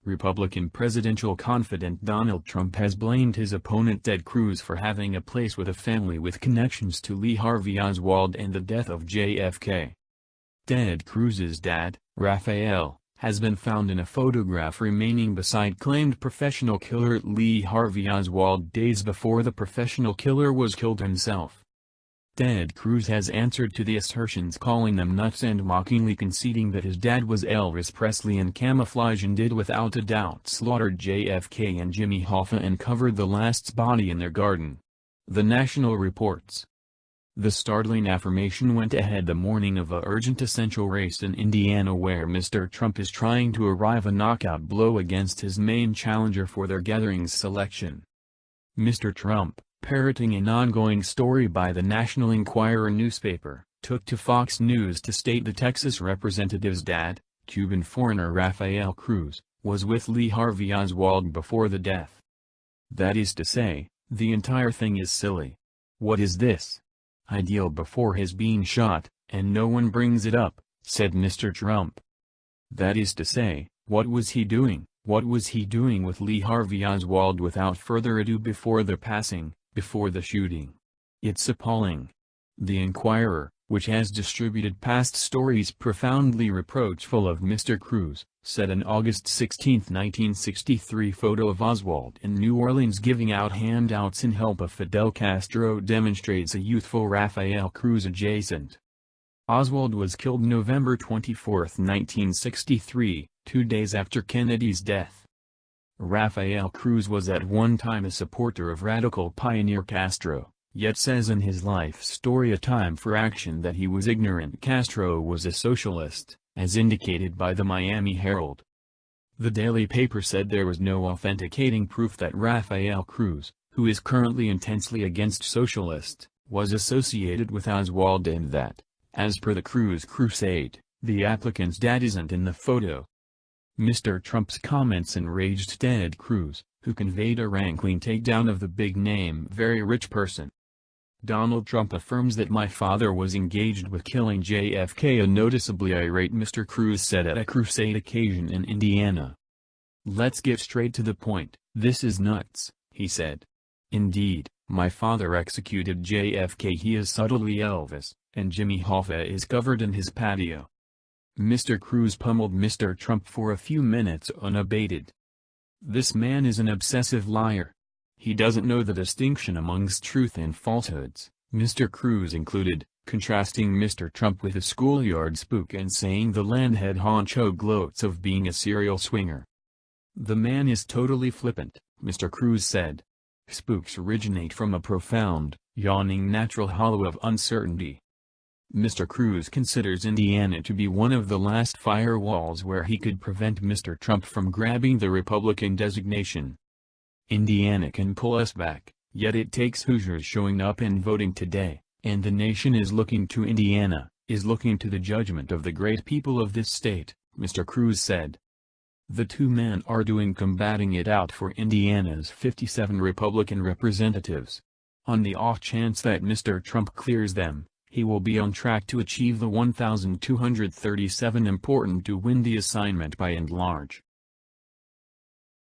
Republican presidential confidant Donald Trump has blamed his opponent Ted Cruz for having a place with a family with connections to Lee Harvey Oswald and the death of JFK. Ted Cruz's dad, Raphael, has been found in a photograph remaining beside claimed professional killer Lee Harvey Oswald days before the professional killer was killed himself. Ted Cruz has answered to the assertions, calling them nuts and mockingly conceding that his dad was Elvis Presley in camouflage and did without a doubt slaughtered JFK and Jimmy Hoffa and covered the last's body in their garden. The National reports. The startling affirmation went ahead the morning of a urgent essential race in Indiana where Mr. Trump is trying to arrive a knockout blow against his main challenger for their gatherings selection. Mr. Trump, parroting an ongoing story by the National Enquirer newspaper, took to Fox News to state the Texas representative's dad, Cuban foreigner Rafael Cruz, was with Lee Harvey Oswald before the death. That is to say, the entire thing is silly. What is this? Ideal before his being shot, and no one brings it up, said Mr. Trump. That is to say, what was he doing? What was he doing with Lee Harvey Oswald without further ado before the passing, before the shooting? It's appalling. The Enquirer, which has distributed past stories profoundly reproachful of Mr. Cruz, said an August 16, 1963 photo of Oswald in New Orleans giving out handouts in help of Fidel Castro demonstrates a youthful Rafael Cruz adjacent. Oswald was killed November 24, 1963, 2 days after Kennedy's death. Rafael Cruz was at one time a supporter of radical pioneer Castro, yet says in his life story A Time for Action that he was ignorant Castro was a socialist, as indicated by the Miami Herald. The daily paper said there was no authenticating proof that Rafael Cruz, who is currently intensely against socialists, was associated with Oswald and that, as per the Cruz crusade, the applicant's dad isn't in the photo. Mr. Trump's comments enraged Ted Cruz, who conveyed a rankling takedown of the big-name very rich person. Donald Trump affirms that my father was engaged with killing JFK, a noticeably irate Mr. Cruz said at a crusade occasion in Indiana. Let's get straight to the point, this is nuts, he said. Indeed, my father executed JFK. He is subtly Elvis, and Jimmy Hoffa is covered in his patio. Mr. Cruz pummeled Mr. Trump for a few minutes unabated. This man is an obsessive liar. He doesn't know the distinction amongst truth and falsehoods, Mr. Cruz included, contrasting Mr. Trump with a schoolyard spook and saying the landhead honcho gloats of being a serial swinger. The man is totally flippant, Mr. Cruz said. Spooks originate from a profound, yawning natural hollow of uncertainty. Mr. Cruz considers Indiana to be one of the last firewalls where he could prevent Mr. Trump from grabbing the Republican designation. Indiana can pull us back, yet it takes Hoosiers showing up and voting today, and the nation is looking to Indiana, is looking to the judgment of the great people of this state, Mr. Cruz said. The two men are combating it out for Indiana's 57 Republican representatives. On the off chance that Mr. Trump clears them, he will be on track to achieve the 1,237 important to win the assignment by and large.